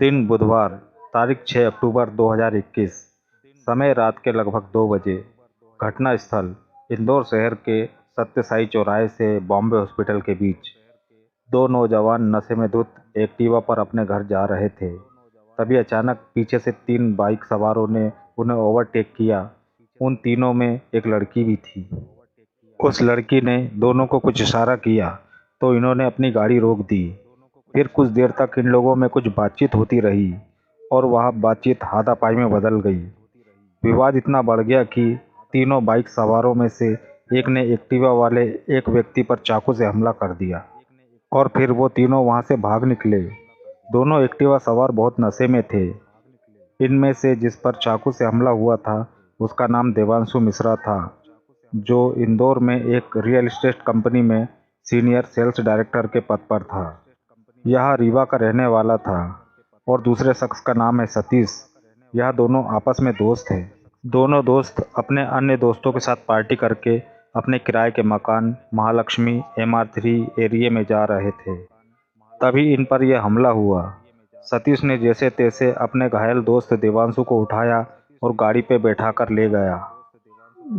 दिन बुधवार, तारीख 6 अक्टूबर 2021। समय रात के लगभग 2 बजे। घटना स्थल इंदौर शहर के सत्य साई चौराहे से बॉम्बे हॉस्पिटल के बीच। दो नौजवान नशे में धुत एक्टिवा पर अपने घर जा रहे थे। तभी अचानक पीछे से 3 बाइक सवारों ने उन्हें ओवरटेक किया। उन तीनों में एक लड़की भी थी। उस लड़की ने दोनों को कुछ इशारा किया तो इन्होंने अपनी गाड़ी रोक दी। फिर कुछ देर तक इन लोगों में कुछ बातचीत होती रही और वह बातचीत हाथापाई में बदल गई। विवाद इतना बढ़ गया कि तीनों बाइक सवारों में से एक ने एक्टिवा वाले एक व्यक्ति पर चाकू से हमला कर दिया और फिर वो तीनों वहां से भाग निकले। दोनों एक्टिवा सवार बहुत नशे में थे। इनमें से जिस पर चाकू से हमला हुआ था उसका नाम देवांशु मिश्रा था, जो इंदौर में एक रियल एस्टेट कंपनी में सीनियर सेल्स डायरेक्टर के पद पर था। यह रीवा का रहने वाला था और दूसरे शख्स का नाम है सतीश। यह दोनों आपस में दोस्त हैं। दोनों दोस्त अपने अन्य दोस्तों के साथ पार्टी करके अपने किराए के मकान महालक्ष्मी MR3 एरिया में जा रहे थे। तभी इन पर यह हमला हुआ। सतीश ने जैसे तैसे अपने घायल दोस्त देवांशु को उठाया और गाड़ी पे बैठाकर ले गया।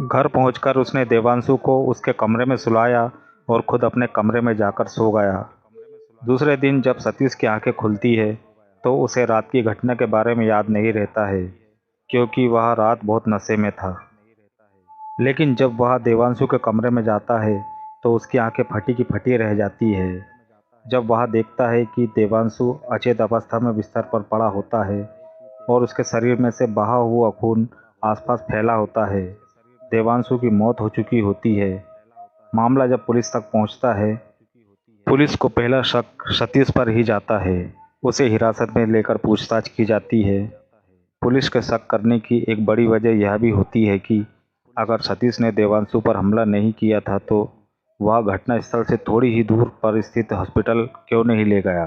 घर पहुंचकर उसने देवांशु को उसके कमरे में सुलाया और खुद अपने कमरे में जाकर सो गया। दूसरे दिन जब सतीश की आंखें खुलती है तो उसे रात की घटना के बारे में याद नहीं रहता है, क्योंकि वह रात बहुत नशे में था। लेकिन जब वह देवांशु के कमरे में जाता है तो उसकी आंखें फटी की फटी रह जाती है। जब वह देखता है कि देवांशु अचेत अवस्था में बिस्तर पर पड़ा होता है और उसके शरीर में से बहा हुआ खून आसपास फैला होता है। देवांशु की मौत हो चुकी होती है। मामला जब पुलिस तक पहुंचता है, पुलिस को पहला शक सतीश पर ही जाता है। उसे हिरासत में लेकर पूछताछ की जाती है। पुलिस के शक करने की एक बड़ी वजह यह भी होती है कि अगर सतीश ने देवांशु पर हमला नहीं किया था तो वह घटनास्थल से थोड़ी ही दूर पर स्थित हॉस्पिटल क्यों नहीं ले गया।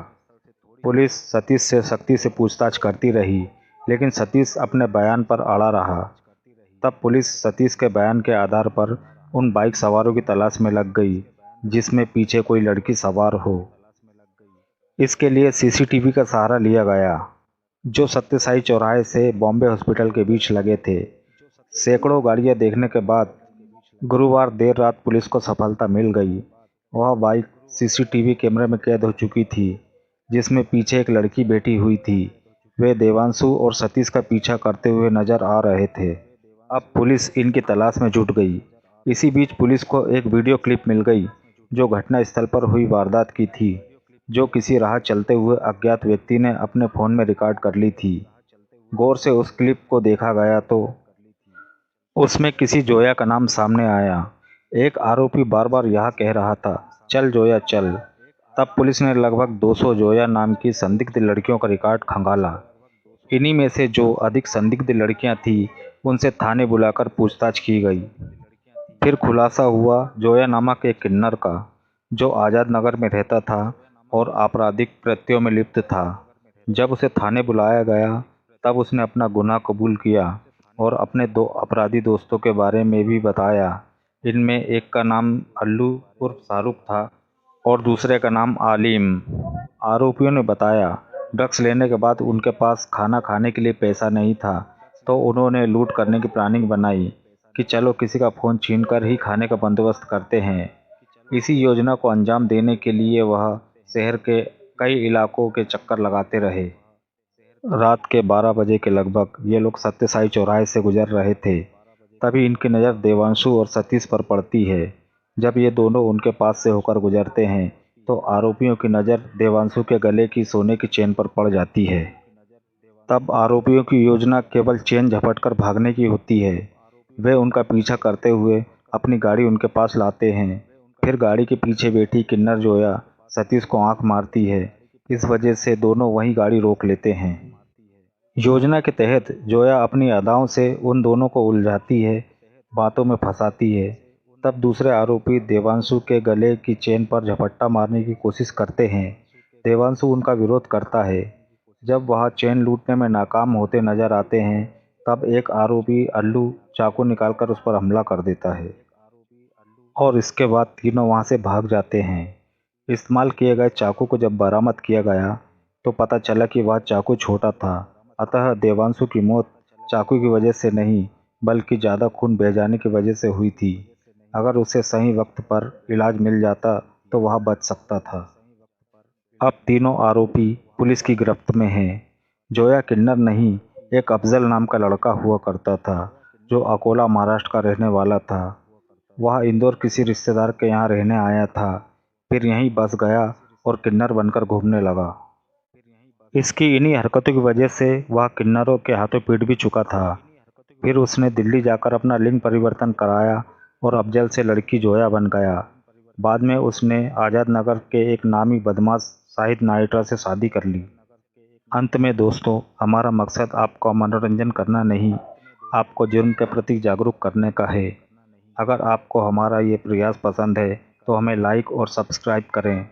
पुलिस सतीश से सख्ती से पूछताछ करती रही, लेकिन सतीश अपने बयान पर अड़ा रहा। तब पुलिस सतीश के बयान के आधार पर उन बाइक सवारों की तलाश में लग गई जिसमें पीछे कोई लड़की सवार हो। इसके लिए CCTV का सहारा लिया गया, जो सत्य साई चौराहे से बॉम्बे हॉस्पिटल के बीच लगे थे। सैकड़ों गाड़ियां देखने के बाद गुरुवार देर रात पुलिस को सफलता मिल गई। वह बाइक CCTV कैमरे में कैद हो चुकी थी, जिसमें पीछे एक लड़की बैठी हुई थी। वे देवांशु और सतीश का पीछा करते हुए नजर आ रहे थे। अब पुलिस इनकी तलाश में जुट गई। इसी बीच पुलिस को एक वीडियो क्लिप मिल गई जो घटना स्थल पर हुई वारदात की थी, जो किसी राह चलते हुए अज्ञात व्यक्ति ने अपने फ़ोन में रिकॉर्ड कर ली थी। गौर से उस क्लिप को देखा गया तो उसमें किसी जोया का नाम सामने आया। एक आरोपी बार बार यह कह रहा था, चल जोया चल। तब पुलिस ने लगभग 200 जोया नाम की संदिग्ध लड़कियों का रिकॉर्ड खंगाला। इन्हीं में से जो अधिक संदिग्ध लड़कियां थीं उनसे थाने बुलाकर पूछताछ की गई। फिर खुलासा हुआ जोया नामक एक किन्नर का, जो आज़ाद नगर में रहता था और आपराधिक कृत्यों में लिप्त था। जब उसे थाने बुलाया गया तब उसने अपना गुनाह कबूल किया और अपने 2 अपराधी दोस्तों के बारे में भी बताया। इनमें एक का नाम अल्लू उर्फ शाहरुख था और दूसरे का नाम आलिम। आरोपियों ने बताया, ड्रग्स लेने के बाद उनके पास खाना खाने के लिए पैसा नहीं था, तो उन्होंने लूट करने की प्लानिंग बनाई कि चलो किसी का फ़ोन छीनकर ही खाने का बंदोबस्त करते हैं। इसी योजना को अंजाम देने के लिए वह शहर के कई इलाकों के चक्कर लगाते रहे। रात के 12 बजे के लगभग ये लोग सत्य साई चौराहे से गुजर रहे थे। तभी इनकी नज़र देवांशु और सतीश पर पड़ती है। जब ये दोनों उनके पास से होकर गुजरते हैं तो आरोपियों की नज़र देवांशु के गले की सोने की चेन पर पड़ जाती है। तब आरोपियों की योजना केवल चेन झपटकर भागने की होती है। वे उनका पीछा करते हुए अपनी गाड़ी उनके पास लाते हैं। फिर गाड़ी के पीछे बैठी किन्नर जोया सतीश को आंख मारती है। इस वजह से दोनों वहीं गाड़ी रोक लेते हैं। योजना के तहत जोया अपनी अदाओं से उन दोनों को उलझाती है, बातों में फंसाती है। तब दूसरे आरोपी देवांशु के गले की चेन पर झपट्टा मारने की कोशिश करते हैं। देवांशु उनका विरोध करता है। जब वह चेन लूटने में नाकाम होते नजर आते हैं तब एक आरोपी अल्लू चाकू निकालकर उस पर हमला कर देता है और इसके बाद तीनों वहां से भाग जाते हैं। इस्तेमाल किए गए चाकू को जब बरामद किया गया तो पता चला कि वह चाकू छोटा था। अतः देवांशु की मौत चाकू की वजह से नहीं बल्कि ज़्यादा खून बह जाने की वजह से हुई थी। अगर उसे सही वक्त पर इलाज मिल जाता तो वह बच सकता था। अब तीनों आरोपी पुलिस की गिरफ्त में हैं। जोया किन्नर नहीं, एक अफजल नाम का लड़का हुआ करता था जो अकोला महाराष्ट्र का रहने वाला था। वह इंदौर किसी रिश्तेदार के यहाँ रहने आया था, फिर यहीं बस गया और किन्नर बनकर घूमने लगा। इसकी इन्हीं हरकतों की वजह से वह किन्नरों के हाथों पीट भी चुका था। फिर उसने दिल्ली जाकर अपना लिंग परिवर्तन कराया और अफजल से लड़की जोया बन गया। बाद में उसने आज़ाद नगर के एक नामी बदमाश शाहिद नाइट्रा से शादी कर ली। अंत में दोस्तों, हमारा मकसद आपका मनोरंजन करना नहीं, आपको जुर्म के प्रति जागरूक करने का है। अगर आपको हमारा ये प्रयास पसंद है तो हमें लाइक और सब्सक्राइब करें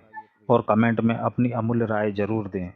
और कमेंट में अपनी अमूल्य राय ज़रूर दें।